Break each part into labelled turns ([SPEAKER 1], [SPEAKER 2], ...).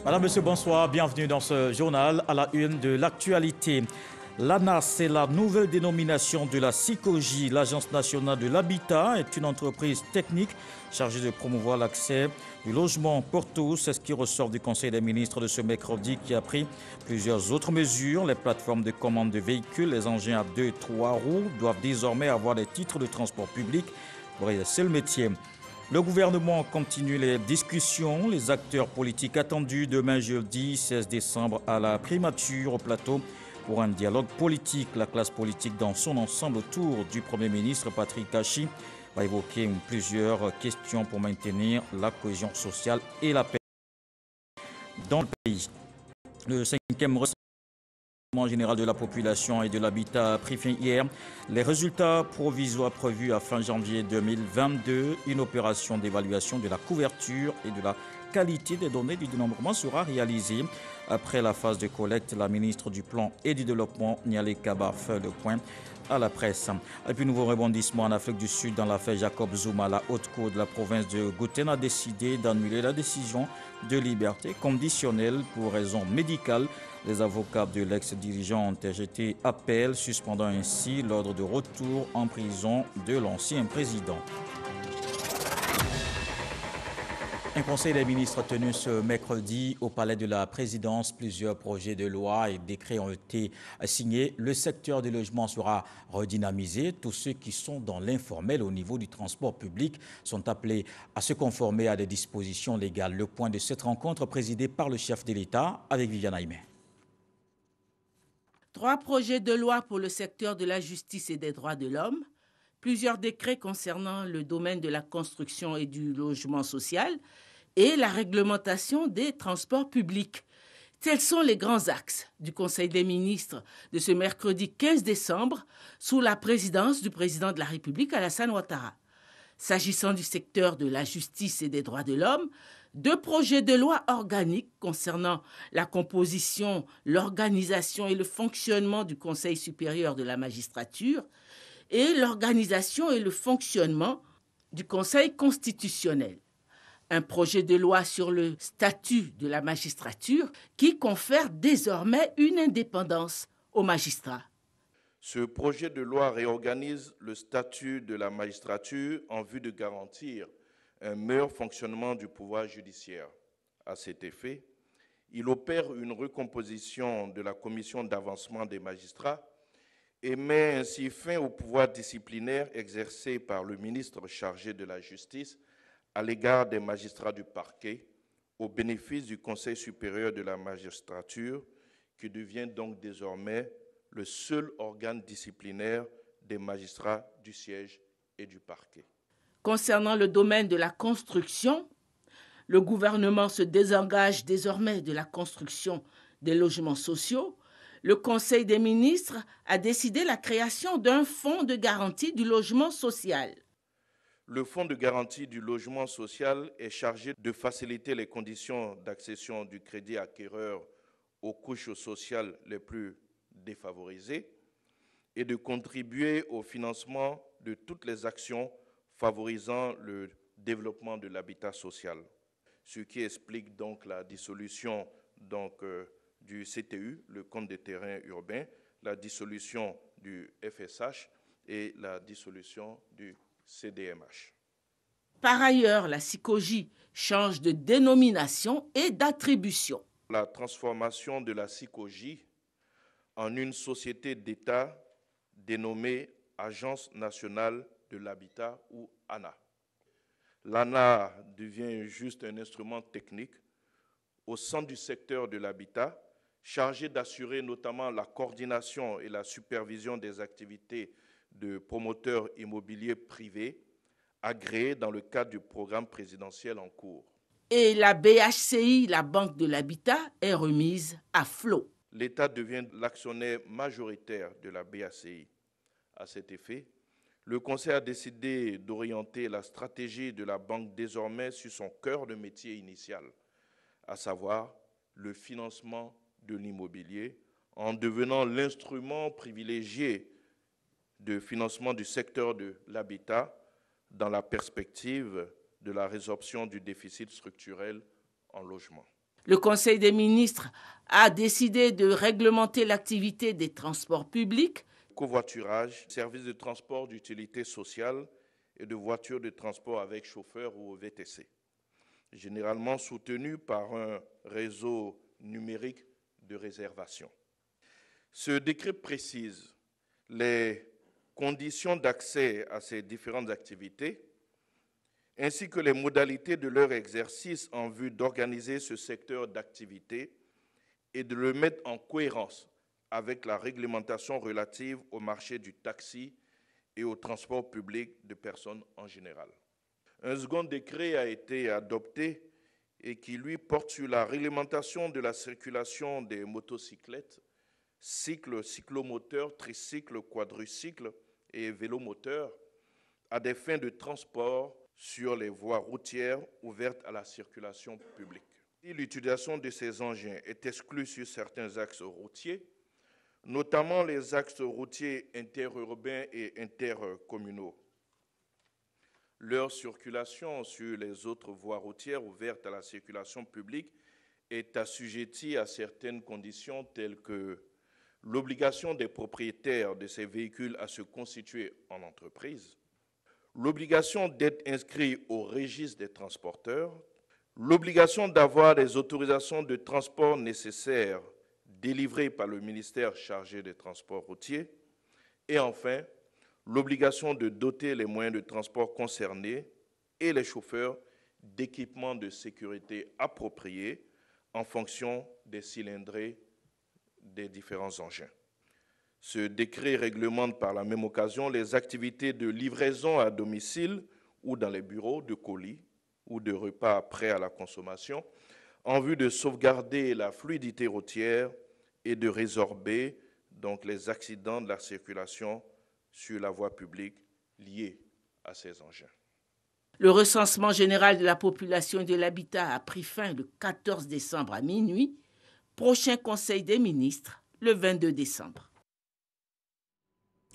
[SPEAKER 1] Madame, Monsieur, bonsoir. Bienvenue dans ce journal à la une de l'actualité. L'ANA, c'est la nouvelle dénomination de la SICOGI. L'Agence nationale de l'habitat est une entreprise technique chargée de promouvoir l'accès du logement pour tous. C'est ce qui ressort du Conseil des ministres de ce mercredi qui a pris plusieurs autres mesures. Les plateformes de commande de véhicules, les engins à 2 et 3 roues doivent désormais avoir des titres de transport public pour exercer le métier. Le gouvernement continue les discussions. Les acteurs politiques attendus demain jeudi 16 décembre à la primature au plateau pour un dialogue politique. La classe politique dans son ensemble autour du Premier ministre Patrick Tachi va évoquer plusieurs questions pour maintenir la cohésion sociale et la paix dans le pays. Le 5e recensement général de la population et de l'habitat a pris fin hier. Les résultats provisoires prévus à fin janvier 2022, une opération d'évaluation de la couverture et de la qualité des données du dénombrement sera réalisée. Après la phase de collecte, la ministre du Plan et du Développement, Nialé Kaba, fait le point à la presse. Et puis, nouveau rebondissement en Afrique du Sud dans l'affaire Jacob Zuma. La haute cour de la province de Gauteng a décidé d'annuler la décision de liberté conditionnelle pour raison médicale. Les avocats de l'ex-dirigeant ont jeté appel, suspendant ainsi l'ordre de retour en prison de l'ancien président. Un conseil des ministres tenu ce mercredi au palais de la présidence. Plusieurs projets de loi et décrets ont été signés. Le secteur du logement sera redynamisé. Tous ceux qui sont dans l'informel au niveau du transport public sont appelés à se conformer à des dispositions légales. Le point de cette rencontre présidée par le chef de l'État avec Viviane Aimé.
[SPEAKER 2] 3 projets de loi pour le secteur de la justice et des droits de l'homme, plusieurs décrets concernant le domaine de la construction et du logement social et la réglementation des transports publics. Tels sont les grands axes du Conseil des ministres de ce mercredi 15 décembre sous la présidence du président de la République Alassane Ouattara. S'agissant du secteur de la justice et des droits de l'homme, 2 projets de loi organiques concernant la composition, l'organisation et le fonctionnement du Conseil supérieur de la magistrature et l'organisation et le fonctionnement du Conseil constitutionnel. Un projet de loi sur le statut de la magistrature qui confère désormais une indépendance aux magistrats.
[SPEAKER 3] Ce projet de loi réorganise le statut de la magistrature en vue de garantir un meilleur fonctionnement du pouvoir judiciaire. À cet effet, il opère une recomposition de la commission d'avancement des magistrats et met ainsi fin au pouvoir disciplinaire exercé par le ministre chargé de la Justice à l'égard des magistrats du parquet, au bénéfice du Conseil supérieur de la magistrature, qui devient donc désormais le seul organe disciplinaire des magistrats du siège et du parquet.
[SPEAKER 2] Concernant le domaine de la construction, le gouvernement se désengage désormais de la construction des logements sociaux. Le Conseil des ministres a décidé la création d'un fonds de garantie du logement social.
[SPEAKER 3] Le fonds de garantie du logement social est chargé de faciliter les conditions d'accession du crédit acquéreur aux couches sociales les plus défavorisées et de contribuer au financement de toutes les actions favorisant le développement de l'habitat social. Ce qui explique donc la dissolution du CTU, le compte des terrains urbains, la dissolution du FSH et la dissolution du CDMH.
[SPEAKER 2] Par ailleurs, la SICOGI change de dénomination et d'attribution.
[SPEAKER 3] La transformation de la SICOGI en une société d'État dénommée Agence nationale de l'habitat ou ANA. L'ANA devient juste un instrument technique au sein du secteur de l'habitat, chargé d'assurer notamment la coordination et la supervision des activités de promoteurs immobiliers privés agréés dans le cadre du programme présidentiel en cours.
[SPEAKER 2] Et la BHCI, la Banque de l'Habitat, est remise à flot.
[SPEAKER 3] L'État devient l'actionnaire majoritaire de la BHCI. À cet effet, le Conseil a décidé d'orienter la stratégie de la banque désormais sur son cœur de métier initial, à savoir le financement de l'immobilier, en devenant l'instrument privilégié de financement du secteur de l'habitat dans la perspective de la résorption du déficit structurel en logement.
[SPEAKER 2] Le Conseil des ministres a décidé de réglementer l'activité des transports publics,
[SPEAKER 3] covoiturage, services de transport d'utilité sociale et de voitures de transport avec chauffeur ou VTC, généralement soutenus par un réseau numérique de réservation. Ce décret précise les conditions d'accès à ces différentes activités, ainsi que les modalités de leur exercice en vue d'organiser ce secteur d'activité et de le mettre en cohérence avec la réglementation relative au marché du taxi et au transport public de personnes en général. Un second décret a été adopté et qui, lui, porte sur la réglementation de la circulation des motocyclettes, cycles, cyclomoteurs, tricycles, quadricycles et vélomoteurs à des fins de transport sur les voies routières ouvertes à la circulation publique. Si l'utilisation de ces engins est exclue sur certains axes routiers, notamment les axes routiers interurbains et intercommunaux, leur circulation sur les autres voies routières ouvertes à la circulation publique est assujettie à certaines conditions telles que l'obligation des propriétaires de ces véhicules à se constituer en entreprise, l'obligation d'être inscrit au registre des transporteurs, l'obligation d'avoir des autorisations de transport nécessaires délivrées par le ministère chargé des transports routiers, et enfin, l'obligation de doter les moyens de transport concernés et les chauffeurs d'équipements de sécurité appropriés en fonction des cylindrées des différents engins. Ce décret réglemente par la même occasion les activités de livraison à domicile ou dans les bureaux de colis ou de repas prêts à la consommation en vue de sauvegarder la fluidité routière et de résorber donc les accidents de la circulation sur la voie publique liés à ces engins.
[SPEAKER 2] Le recensement général de la population et de l'habitat a pris fin le 14 décembre à minuit. Prochain Conseil des ministres, le 22 décembre.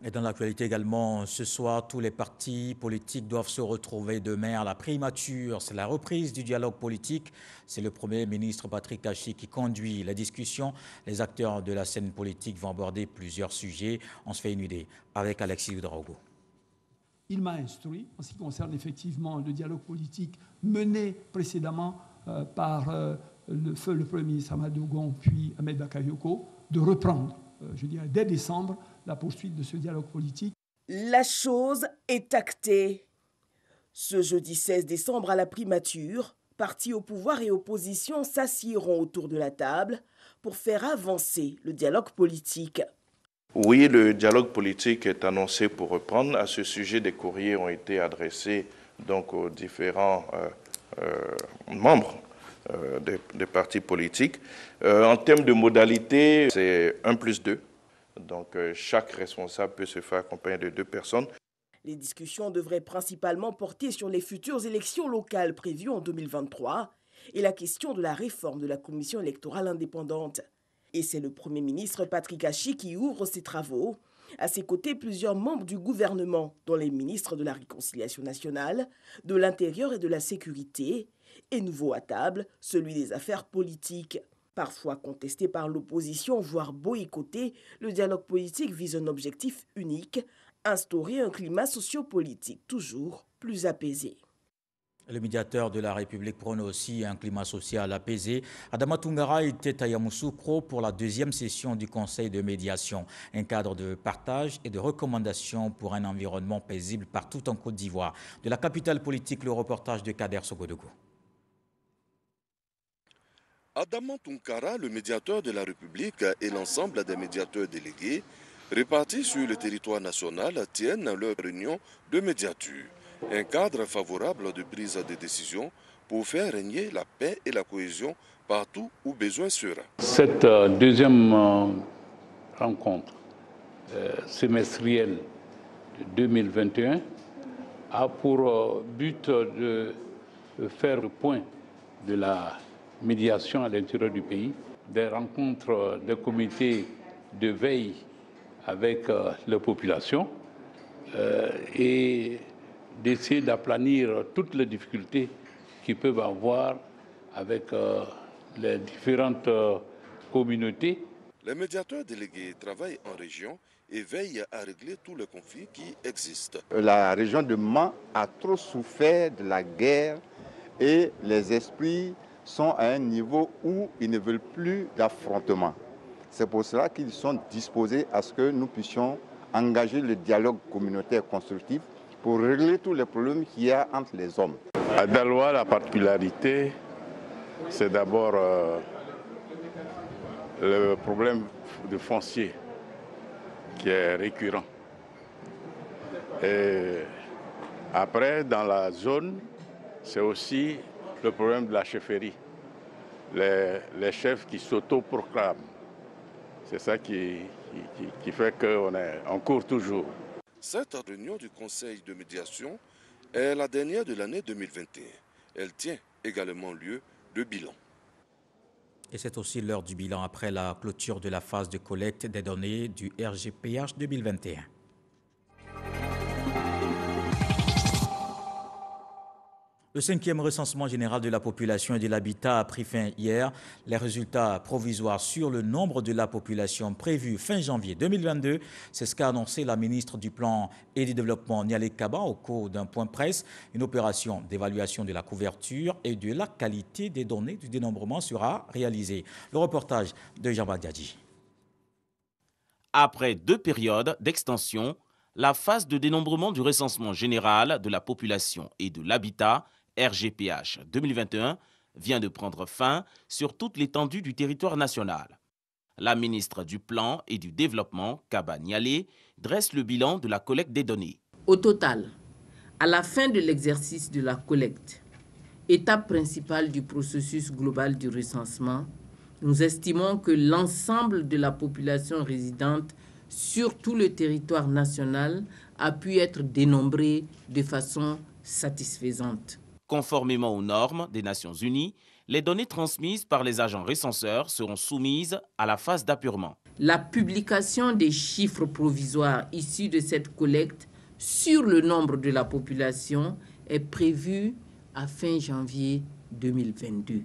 [SPEAKER 1] Et dans l'actualité également, ce soir, tous les partis politiques doivent se retrouver demain à la primature. C'est la reprise du dialogue politique. C'est le Premier ministre Patrick Tachi qui conduit la discussion. Les acteurs de la scène politique vont aborder plusieurs sujets. On se fait une idée avec Alexis Ouedraogo.
[SPEAKER 4] Il m'a instruit en ce qui concerne effectivement le dialogue politique mené précédemment par le Premier ministre Amadou Gon puis Ahmed Bakayoko de reprendre, je dirais, dès décembre, la poursuite de ce dialogue politique.
[SPEAKER 5] La chose est actée. Ce jeudi 16 décembre à la primature, partis au pouvoir et opposition s'assieront autour de la table pour faire avancer le dialogue politique.
[SPEAKER 3] Oui, le dialogue politique est annoncé pour reprendre. À ce sujet, des courriers ont été adressés donc, aux différents membres des partis politiques. En termes de modalités, c'est 1+2. Donc, chaque responsable peut se faire accompagner de 2 personnes.
[SPEAKER 5] Les discussions devraient principalement porter sur les futures élections locales prévues en 2023 et la question de la réforme de la commission électorale indépendante. Et c'est le Premier ministre Patrick Tachi qui ouvre ses travaux. À ses côtés, plusieurs membres du gouvernement, dont les ministres de la Réconciliation nationale, de l'Intérieur et de la Sécurité, et nouveau à table, celui des affaires politiques. Parfois contesté par l'opposition, voire boycotté, le dialogue politique vise un objectif unique, instaurer un climat sociopolitique toujours plus apaisé.
[SPEAKER 1] Le médiateur de la République prône aussi un climat social apaisé. Adama Toungara était à Yamoussoukro pour la 2e session du Conseil de médiation, un cadre de partage et de recommandations pour un environnement paisible partout en Côte d'Ivoire. De la capitale politique, le reportage de Kader Sogodogo.
[SPEAKER 6] Adama Toungara, le médiateur de la République et l'ensemble des médiateurs délégués répartis sur le territoire national tiennent leur réunion de médiature. Un cadre favorable de prise de décision pour faire régner la paix et la cohésion partout où besoin sera.
[SPEAKER 7] Cette deuxième rencontre semestrielle de 2021 a pour but de faire le point de la médiation à l'intérieur du pays, des rencontres des comités de veille avec la population et d'essayer d'aplanir toutes les difficultés qu'ils peuvent avoir avec les différentes communautés.
[SPEAKER 6] Les médiateurs délégués travaillent en région et veillent à régler tous les conflits qui existent.
[SPEAKER 8] La région de Mans a trop souffert de la guerre et les esprits sont à un niveau où ils ne veulent plus d'affrontement. C'est pour cela qu'ils sont disposés à ce que nous puissions engager le dialogue communautaire constructif pour régler tous les problèmes qu'il y a entre les hommes.
[SPEAKER 9] À Daloa, la particularité, c'est d'abord le problème de foncier qui est récurrent. Et après, dans la zone, c'est aussi le problème de la chefferie. Les chefs qui s'autoproclament. C'est ça qui fait qu'on court toujours.
[SPEAKER 6] Cette réunion du Conseil de médiation est la dernière de l'année 2021. Elle tient également lieu de bilan.
[SPEAKER 1] Et c'est aussi l'heure du bilan après la clôture de la phase de collecte des données du RGPH 2021. Le 5e recensement général de la population et de l'habitat a pris fin hier. Les résultats provisoires sur le nombre de la population prévus fin janvier 2022, c'est ce qu'a annoncé la ministre du Plan et du Développement Nialé Kaba au cours d'un point presse. Une opération d'évaluation de la couverture et de la qualité des données du dénombrement sera réalisée. Le reportage de Jean Badiadji.
[SPEAKER 10] Après 2 périodes d'extension, la phase de dénombrement du recensement général de la population et de l'habitat RGPH 2021 vient de prendre fin sur toute l'étendue du territoire national. La ministre du Plan et du Développement, Kaba Nialé, dresse le bilan de la collecte des données.
[SPEAKER 2] Au total, à la fin de l'exercice de la collecte, étape principale du processus global du recensement, nous estimons que l'ensemble de la population résidente sur tout le territoire national a pu être dénombré de façon satisfaisante.
[SPEAKER 10] Conformément aux normes des Nations Unies, les données transmises par les agents recenseurs seront soumises à la phase d'appurement.
[SPEAKER 2] La publication des chiffres provisoires issus de cette collecte sur le nombre de la population est prévue à fin janvier 2022.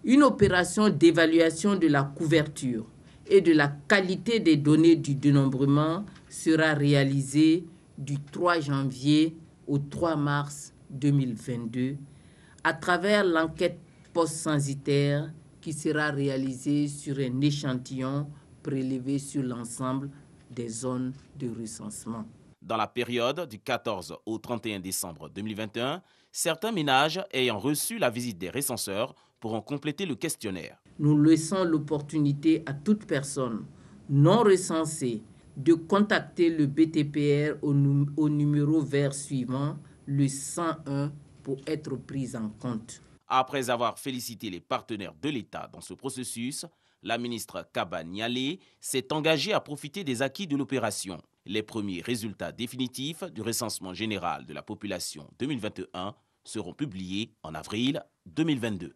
[SPEAKER 2] Une opération d'évaluation de la couverture et de la qualité des données du dénombrement sera réalisée du 3 janvier au 3 mars 2022 à travers l'enquête post-censitaire qui sera réalisée sur un échantillon prélevé sur l'ensemble des zones de recensement.
[SPEAKER 10] Dans la période du 14 au 31 décembre 2021, certains ménages ayant reçu la visite des recenseurs pourront compléter le questionnaire.
[SPEAKER 2] Nous laissons l'opportunité à toute personne non recensée de contacter le BTPR au numéro vert suivant, le 101, pour être prise en compte.
[SPEAKER 10] Après avoir félicité les partenaires de l'État dans ce processus, la ministre Kaba Nialé s'est engagée à profiter des acquis de l'opération. Les premiers résultats définitifs du recensement général de la population 2021 seront publiés en avril 2022.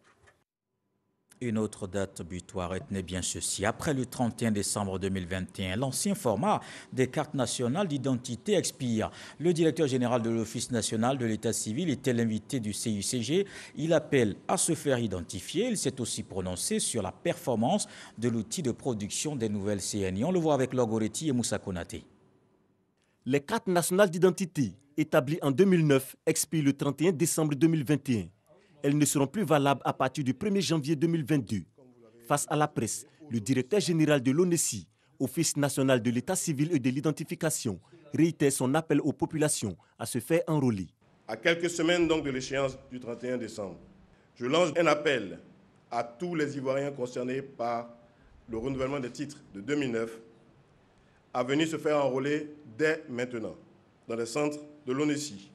[SPEAKER 1] Une autre date butoir, retenez bien ceci. Après le 31 décembre 2021, l'ancien format des cartes nationales d'identité expire. Le directeur général de l'Office national de l'état civil était l'invité du CICG. Il appelle à se faire identifier. Il s'est aussi prononcé sur la performance de l'outil de production des nouvelles CNI. On le voit avec Logoretti et Moussa Konaté.
[SPEAKER 11] Les cartes nationales d'identité établies en 2009 expirent le 31 décembre 2021. Elles ne seront plus valables à partir du 1er janvier 2022. Face à la presse, le directeur général de l'ONESI, Office national de l'état civil et de l'identification, réitère son appel aux populations à se faire enrôler.
[SPEAKER 12] À quelques semaines donc de l'échéance du 31 décembre, je lance un appel à tous les Ivoiriens concernés par le renouvellement des titres de 2009 à venir se faire enrôler dès maintenant dans les centres de l'ONESI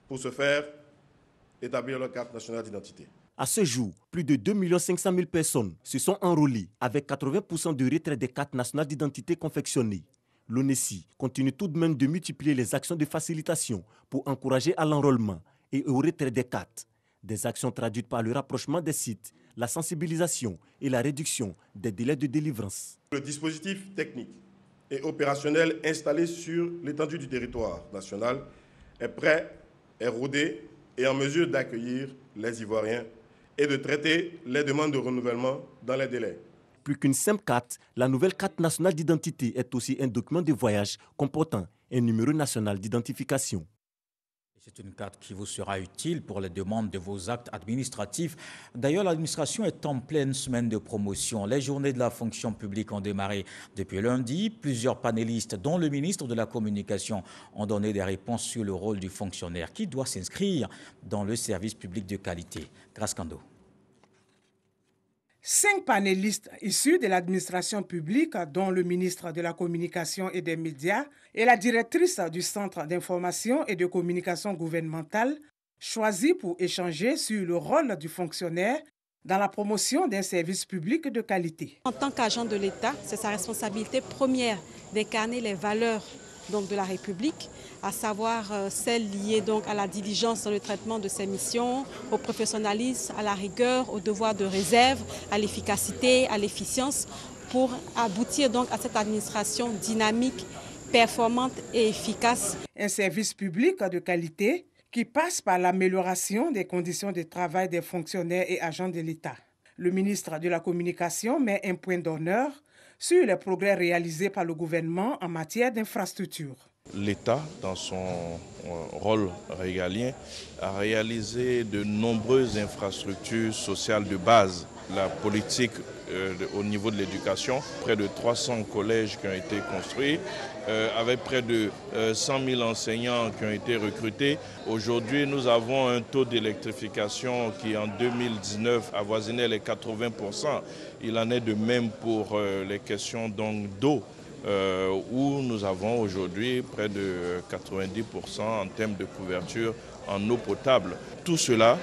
[SPEAKER 12] pour se faire établir leur carte nationale d'identité.
[SPEAKER 11] À ce jour, plus de 2 500 000 personnes se sont enrôlées avec 80% de retrait des cartes nationales d'identité confectionnées. L'ONESI continue tout de même de multiplier les actions de facilitation pour encourager à l'enrôlement et au retrait des cartes. Des actions traduites par le rapprochement des sites, la sensibilisation et la réduction des délais de délivrance.
[SPEAKER 12] Le dispositif technique et opérationnel installé sur l'étendue du territoire national est prêt, est rodé et en mesure d'accueillir les Ivoiriens et de traiter les demandes de renouvellement dans les délais.
[SPEAKER 11] Plus qu'une simple carte, la nouvelle carte nationale d'identité est aussi un document de voyage comportant un numéro national d'identification.
[SPEAKER 1] C'est une carte qui vous sera utile pour les demandes de vos actes administratifs. D'ailleurs, l'administration est en pleine semaine de promotion. Les journées de la fonction publique ont démarré depuis lundi. Plusieurs panélistes, dont le ministre de la Communication, ont donné des réponses sur le rôle du fonctionnaire qui doit s'inscrire dans le service public de qualité. Grâce Kando.
[SPEAKER 13] 5 panélistes issus de l'administration publique, dont le ministre de la Communication et des Médias et la directrice du Centre d'information et de communication gouvernementale, choisis pour échanger sur le rôle du fonctionnaire dans la promotion d'un service public de qualité.
[SPEAKER 14] En tant qu'agent de l'État, c'est sa responsabilité première d'incarner les valeurs de la République, à savoir celles liées à la diligence dans le traitement de ses missions, au professionnalisme, à la rigueur, au devoir de réserve, à l'efficacité, à l'efficience, pour aboutir à cette administration dynamique, performante et efficace.
[SPEAKER 13] Un service public de qualité qui passe par l'amélioration des conditions de travail des fonctionnaires et agents de l'État. Le ministre de la Communication met un point d'honneur sur les progrès réalisés par le gouvernement en matière d'infrastructures.
[SPEAKER 3] L'État, dans son rôle régalien, a réalisé de nombreuses infrastructures sociales de base. La politique au niveau de l'éducation, près de 300 collèges qui ont été construits, avec près de 100 000 enseignants qui ont été recrutés. Aujourd'hui, nous avons un taux d'électrification qui, en 2019, avoisinait les 80%. Il en est de même pour les questions d'eau, où nous avons aujourd'hui près de 90% en termes de couverture en eau potable. Tout cela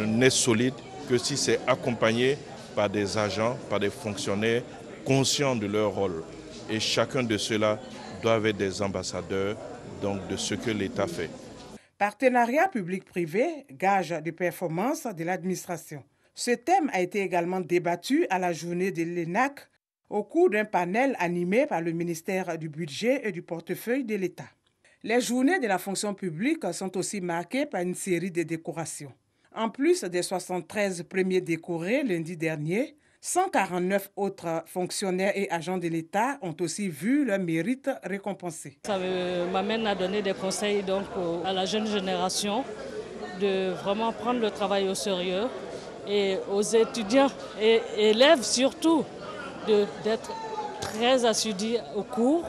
[SPEAKER 3] n'est solide que si c'est accompagné par des agents, par des fonctionnaires conscients de leur rôle. Et chacun de ceux-là doivent être des ambassadeurs de ce que l'État fait.
[SPEAKER 13] Partenariat public-privé, gage de performance de l'administration. Ce thème a été également débattu à la journée de l'ENAC au cours d'un panel animé par le ministère du Budget et du Portefeuille de l'État. Les journées de la fonction publique sont aussi marquées par une série de décorations. En plus des 73 premiers décorés lundi dernier, 149 autres fonctionnaires et agents de l'État ont aussi vu leur mérite récompensé.
[SPEAKER 15] Ça m'amène à donner des conseils à la jeune génération de vraiment prendre le travail au sérieux et aux étudiants et élèves surtout d'être très assidus aux cours.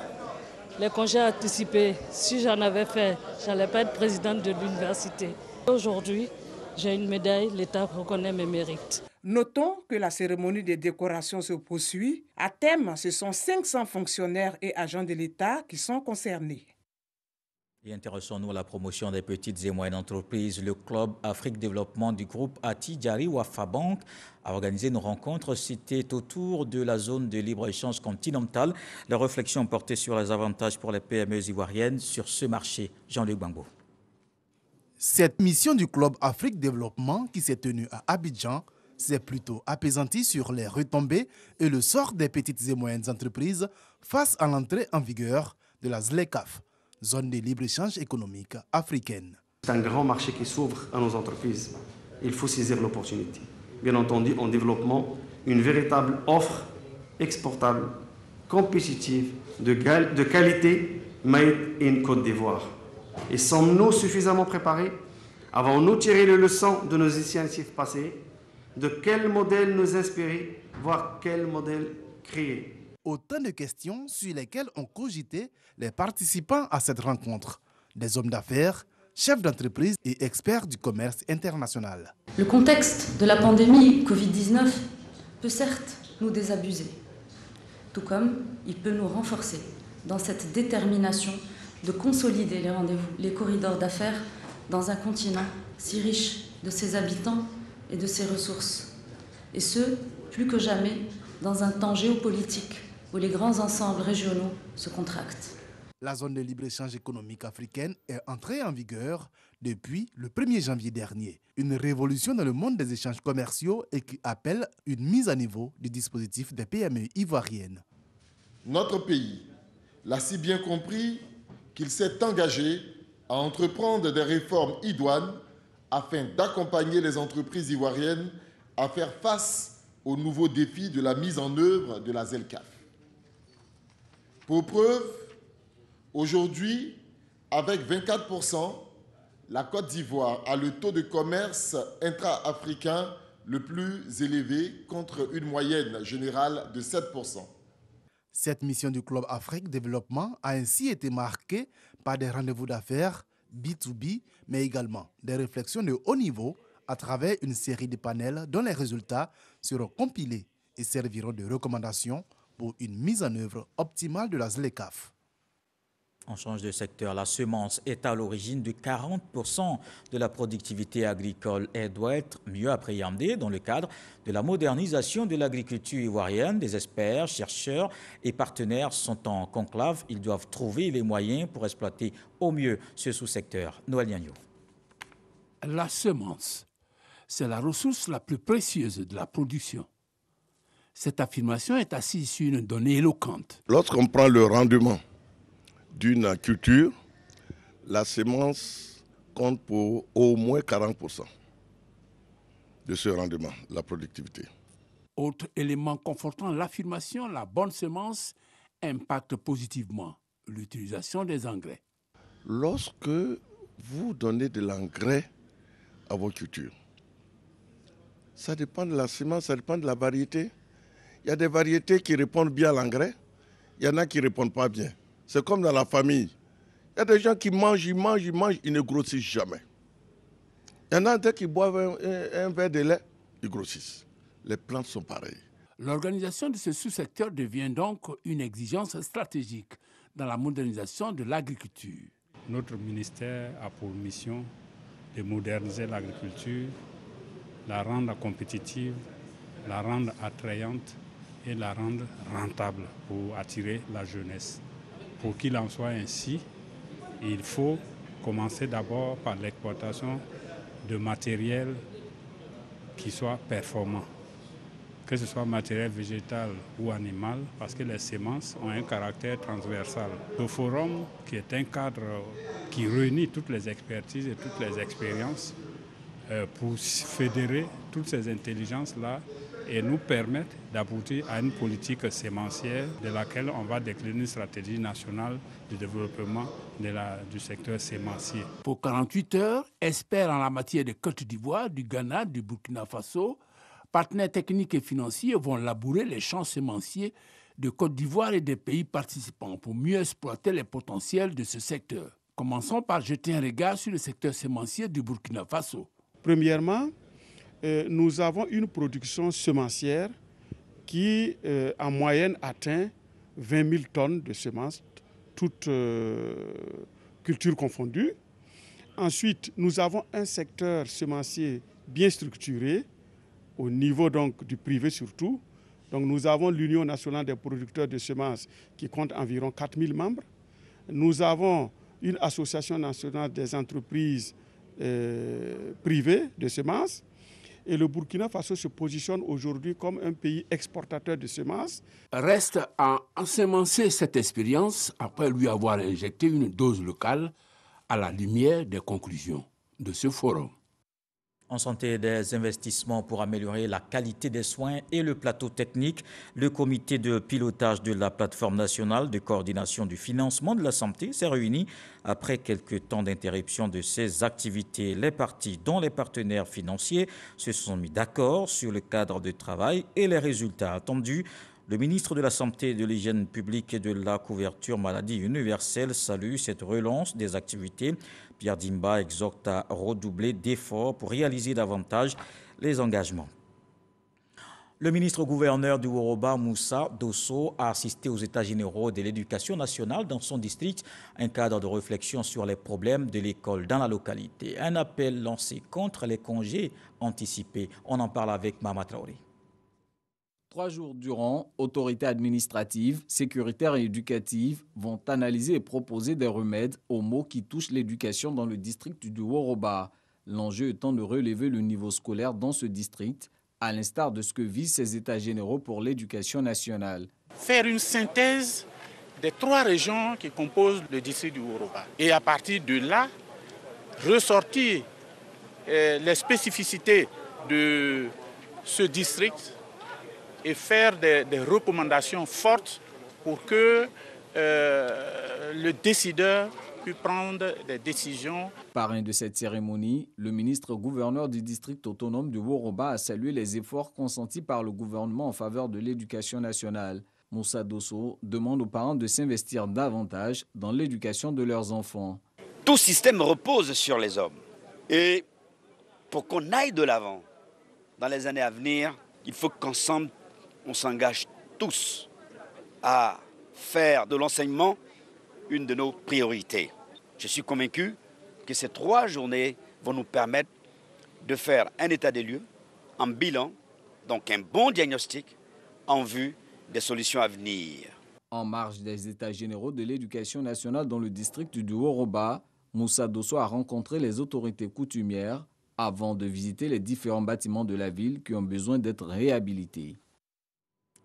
[SPEAKER 15] Les congés anticipés, si j'en avais fait, je n'allais pas être présidente de l'université. Aujourd'hui, j'ai une médaille, l'État reconnaît mes mérites.
[SPEAKER 13] Notons que la cérémonie de décoration se poursuit. À thème, ce sont 500 fonctionnaires et agents de l'État qui sont concernés.
[SPEAKER 1] Et intéressons-nous à la promotion des petites et moyennes entreprises. Le Club Afrique Développement du groupe Attijari Wafa Bank a organisé une rencontre. C'était autour de la zone de libre-échange continentale. La réflexion portait sur les avantages pour les PME ivoiriennes sur ce marché. Jean-Luc Bangbo.
[SPEAKER 16] Cette mission du Club Afrique Développement qui s'est tenue à Abidjan s'est plutôt apaisantie sur les retombées et le sort des petites et moyennes entreprises face à l'entrée en vigueur de la ZLECAf, zone de libre-échange économique africaine.
[SPEAKER 17] C'est un grand marché qui s'ouvre à nos entreprises. Il faut saisir l'opportunité. Bien entendu, en développant une véritable offre exportable, compétitive, de qualité, made in Côte d'Ivoire. Et sommes-nous suffisamment préparés? Avons-nous tiré les leçons de nos initiatives passées? De quel modèle nous inspirer, voire quel modèle créer?
[SPEAKER 16] Autant de questions sur lesquelles ont cogité les participants à cette rencontre. Des hommes d'affaires, chefs d'entreprise et experts du commerce international.
[SPEAKER 18] Le contexte de la pandémie Covid-19 peut certes nous désabuser, tout comme il peut nous renforcer dans cette détermination de consolider les rendez-vous, les corridors d'affaires dans un continent si riche de ses habitants et de ses ressources. Et ce, plus que jamais, dans un temps géopolitique où les grands ensembles régionaux se contractent.
[SPEAKER 16] La zone de libre-échange économique africaine est entrée en vigueur depuis le 1er janvier dernier. Une révolution dans le monde des échanges commerciaux et qui appelle une mise à niveau du dispositif des PME ivoiriennes.
[SPEAKER 19] Notre pays l'a si bien compris qu'il s'est engagé à entreprendre des réformes idoines afin d'accompagner les entreprises ivoiriennes à faire face aux nouveaux défis de la mise en œuvre de la ZLECAf. Pour preuve, aujourd'hui, avec 24%, la Côte d'Ivoire a le taux de commerce intra-africain le plus élevé contre une moyenne générale de 7%.
[SPEAKER 16] Cette mission du Club Afrique Développement a ainsi été marquée par des rendez-vous d'affaires B2B, mais également des réflexions de haut niveau à travers une série de panels dont les résultats seront compilés et serviront de recommandations pour une mise en œuvre optimale de la ZLECAf.
[SPEAKER 1] On change de secteur. La semence est à l'origine de 40% de la productivité agricole et doit être mieux appréhendée dans le cadre de la modernisation de l'agriculture ivoirienne. Des experts, chercheurs et partenaires sont en conclave. Ils doivent trouver les moyens pour exploiter au mieux ce sous-secteur. Noël Niagno.
[SPEAKER 20] La semence, c'est la ressource la plus précieuse de la production. Cette affirmation est assise sur une donnée éloquente.
[SPEAKER 9] Lorsqu'on prend le rendement d'une culture, la semence compte pour au moins 40% de ce rendement, la productivité.
[SPEAKER 20] Autre élément confortant l'affirmation, la bonne semence impacte positivement l'utilisation des engrais.
[SPEAKER 9] Lorsque vous donnez de l'engrais à vos cultures, ça dépend de la semence, ça dépend de la variété. Il y a des variétés qui répondent bien à l'engrais, il y en a qui ne répondent pas bien. C'est comme dans la famille. Il y a des gens qui mangent, ils ne grossissent jamais. Il y en a d'autres qui boivent un verre de lait, ils grossissent. Les plantes sont pareilles.
[SPEAKER 20] L'organisation de ce sous-secteur devient donc une exigence stratégique dans la modernisation de l'agriculture.
[SPEAKER 21] Notre ministère a pour mission de moderniser l'agriculture, la rendre compétitive, la rendre attrayante et la rendre rentable pour attirer la jeunesse. Pour qu'il en soit ainsi, il faut commencer d'abord par l'exploitation de matériel qui soit performant, que ce soit matériel végétal ou animal, parce que les semences ont un caractère transversal. Le forum, qui est un cadre qui réunit toutes les expertises et toutes les expériences pour fédérer toutes ces intelligences-là et nous permettre d'aboutir à une politique sémencière de laquelle on va décliner une stratégie nationale de développement du secteur sémencier.
[SPEAKER 20] Pour 48 heures, experts en la matière de Côte d'Ivoire, du Ghana, du Burkina Faso, partenaires techniques et financiers vont labourer les champs sémenciers de Côte d'Ivoire et des pays participants pour mieux exploiter les potentiels de ce secteur. Commençons par jeter un regard sur le secteur sémencier du Burkina Faso.
[SPEAKER 22] Premièrement, nous avons une production semencière qui, en moyenne, atteint 20 000 tonnes de semences, toutes cultures confondues. Ensuite, nous avons un secteur semencier bien structuré, au niveau donc, du privé surtout. Donc, nous avons l'Union nationale des producteurs de semences qui compte environ 4 000 membres. Nous avons une association nationale des entreprises privées de semences. Et le Burkina Faso se positionne aujourd'hui comme un pays exportateur de semences.
[SPEAKER 20] Reste à ensemencer cette expérience après lui avoir injecté une dose locale à la lumière des conclusions de ce forum.
[SPEAKER 1] En santé, des investissements pour améliorer la qualité des soins et le plateau technique. Le comité de pilotage de la plateforme nationale de coordination du financement de la santé s'est réuni après quelques temps d'interruption de ses activités. Les parties, dont les partenaires financiers, se sont mis d'accord sur le cadre de travail et les résultats attendus. Le ministre de la Santé, de l'Hygiène publique et de la couverture maladie universelle salue cette relance des activités. Pierre Dimba exhorte à redoubler d'efforts pour réaliser davantage les engagements. Le ministre-gouverneur du Woroba, Moussa Dosso, a assisté aux États généraux de l'éducation nationale dans son district, un cadre de réflexion sur les problèmes de l'école dans la localité. Un appel lancé contre les congés anticipés. On en parle avec Mama Traoré.
[SPEAKER 23] 3 jours durant, autorités administratives, sécuritaires et éducatives vont analyser et proposer des remèdes aux maux qui touchent l'éducation dans le district du Woroba. L'enjeu étant de relever le niveau scolaire dans ce district, à l'instar de ce que visent ces États généraux pour l'éducation nationale.
[SPEAKER 24] Faire une synthèse des 3 régions qui composent le district du Woroba. Et à partir de là, ressortir les spécificités de ce district et faire des recommandations fortes pour que le décideur puisse prendre des décisions.
[SPEAKER 23] Parrain de cette cérémonie, le ministre-gouverneur du district autonome de Woroba a salué les efforts consentis par le gouvernement en faveur de l'éducation nationale. Moussa Dosso demande aux parents de s'investir davantage dans l'éducation de leurs enfants.
[SPEAKER 4] Tout système repose sur les hommes. Et pour qu'on aille de l'avant dans les années à venir, il faut qu'ensemble, on s'engage tous à faire de l'enseignement une de nos priorités. Je suis convaincu que ces 3 journées vont nous permettre de faire un état des lieux, un bilan, donc un bon diagnostic en vue des solutions à venir.
[SPEAKER 23] En marge des États généraux de l'éducation nationale dans le district du Woroba, Moussa Dosso a rencontré les autorités coutumières avant de visiter les différents bâtiments de la ville qui ont besoin d'être réhabilités.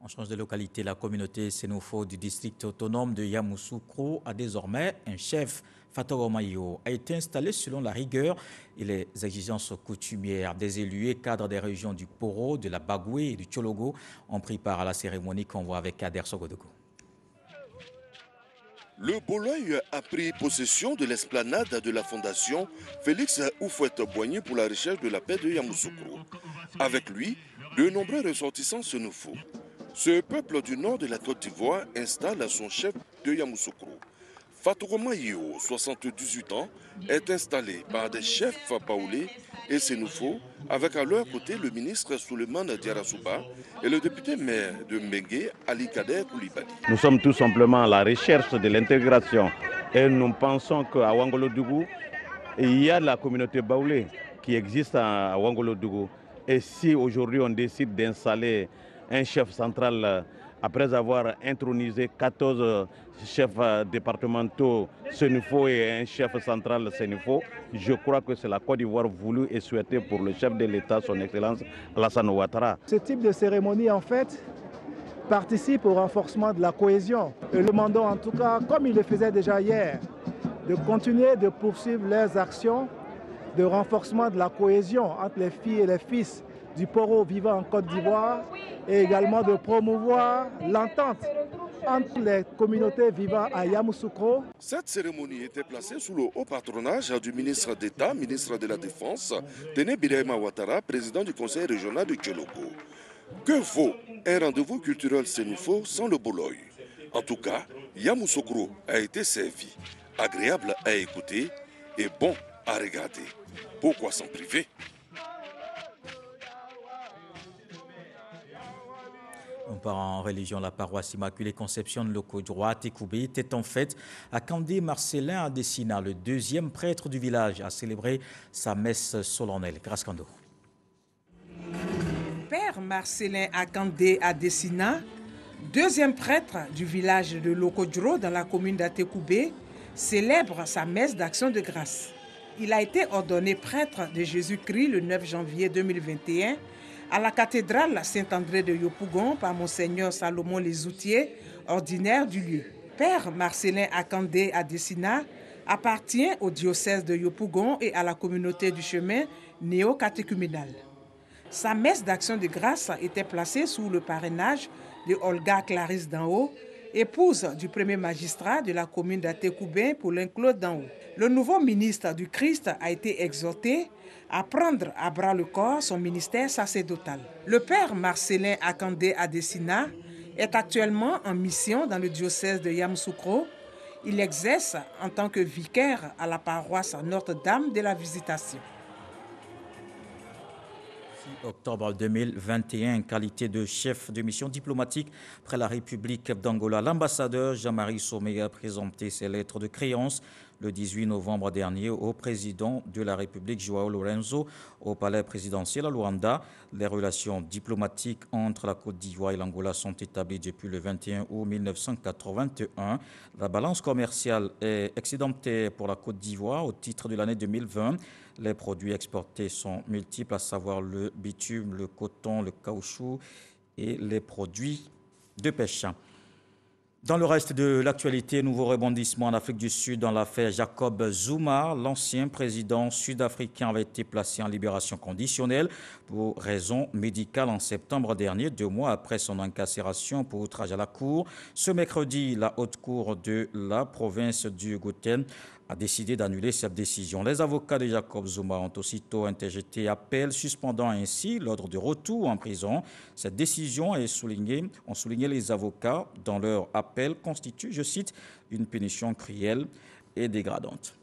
[SPEAKER 1] On change de localité. La communauté sénofo du district autonome de Yamoussoukro a désormais un chef. Fatoro Mayo a été installé selon la rigueur et les exigences coutumières. Des élus et cadres des régions du Poro, de la Bagoué et du Tchologo ont pris part à la cérémonie qu'on voit avec Kader Sogodogo.
[SPEAKER 6] Le Boloy a pris possession de l'esplanade de la fondation Félix Houphouët-Boigny pour la recherche de la paix de Yamoussoukro. Avec lui, de nombreux ressortissants sénofos. Ce peuple du nord de la Côte d'Ivoire installe son chef de Yamoussoukro. Fatoro Mayo, 78 ans, est installé par des chefs baoulés et sénofos, avec à leur côté le ministre Souleymane Diarra-Souba et le député maire de Mbengue, Ali Kader Koulibaly.
[SPEAKER 5] Nous sommes tout simplement à la recherche de l'intégration et nous pensons qu'à Ouangolo-Dougou, il y a la communauté baoulée qui existe à Ouangolo-Dougou. Et si aujourd'hui on décide d'installer un chef central après avoir intronisé 14 chefs départementaux sénofos et un chef central sénofo, je crois que c'est la Côte d'Ivoire voulue et souhaitée pour le chef de l'État, son Excellence Alassane Ouattara.
[SPEAKER 7] Ce type de cérémonie, en fait, participe au renforcement de la cohésion. Et le demandons, en tout cas, comme il le faisait déjà hier, de continuer de poursuivre leurs actions de renforcement de la cohésion entre les filles et les fils du Poro vivant en Côte d'Ivoire et également de promouvoir l'entente entre les communautés vivant à Yamoussoukro.
[SPEAKER 6] Cette cérémonie était placée sous le haut patronage du ministre d'État, ministre de la Défense, Téné Birahima Ouattara, président du conseil régional de Tchologo. Que vaut un rendez-vous culturel sénofo sans le Boloy? En tout cas, Yamoussoukro a été servi, agréable à écouter et bon à regarder. Pourquoi s'en priver?
[SPEAKER 1] On part en religion. La paroisse Immaculée Conception de Lokodjoa Tekoubé était en fête à Kandé Marcelin à Dessina. Le 2e prêtre du village a célébré sa messe solennelle. Grâce Kando.
[SPEAKER 13] Père Marcelin Akandé à Dessina, 2e prêtre du village de Lokodjro dans la commune d'Atekoubé, célèbre sa messe d'action de grâce. Il a été ordonné prêtre de Jésus-Christ le 9 janvier 2021 à la cathédrale Saint-André de Yopougon par Monseigneur Salomon Lesoutier, ordinaire du lieu. Père Marcelin Akandé à Dessina appartient au diocèse de Yopougon et à la communauté du chemin néo-catéchuménal. Sa messe d'action de grâce était placée sous le parrainage de Olga Clarisse Danhaut, épouse du premier magistrat de la commune d'Atekoubé, Paulin Claude Danhaut. Le nouveau ministre du Christ a été exhorté à prendre à bras le corps son ministère sacerdotal. Le père Marcelin Akandé à Dessina est actuellement en mission dans le diocèse de Yamoussoukro. Il exerce en tant que vicaire à la paroisse Notre-Dame de la Visitation.
[SPEAKER 1] Octobre 2021, en qualité de chef de mission diplomatique près la République d'Angola, l'ambassadeur Jean-Marie Somé a présenté ses lettres de créance le 18 novembre dernier au président de la République, Joao Lorenzo, au palais présidentiel à Luanda. Les relations diplomatiques entre la Côte d'Ivoire et l'Angola sont établies depuis le 21 août 1981. La balance commerciale est excédentaire pour la Côte d'Ivoire au titre de l'année 2020. Les produits exportés sont multiples, à savoir le bitume, le coton, le caoutchouc et les produits de pêche. Dans le reste de l'actualité, nouveau rebondissement en Afrique du Sud dans l'affaire Jacob Zuma. L'ancien président sud-africain avait été placé en libération conditionnelle pour raison médicale en septembre dernier, 2 mois après son incarcération pour outrage à la cour. Ce mercredi, la haute cour de la province du Gauteng a décidé d'annuler cette décision. Les avocats de Jacob Zuma ont aussitôt interjeté appel, suspendant ainsi l'ordre de retour en prison. Cette décision ont souligné les avocats dans leur appel constitue, je cite, une punition cruelle et dégradante.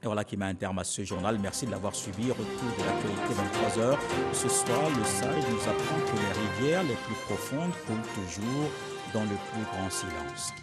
[SPEAKER 1] Et voilà qui met un terme à ce journal. Merci de l'avoir suivi. Retour de l'actualité 23h. Ce soir, le SAID nous apprend que les rivières les plus profondes coulent toujours dans le plus grand silence.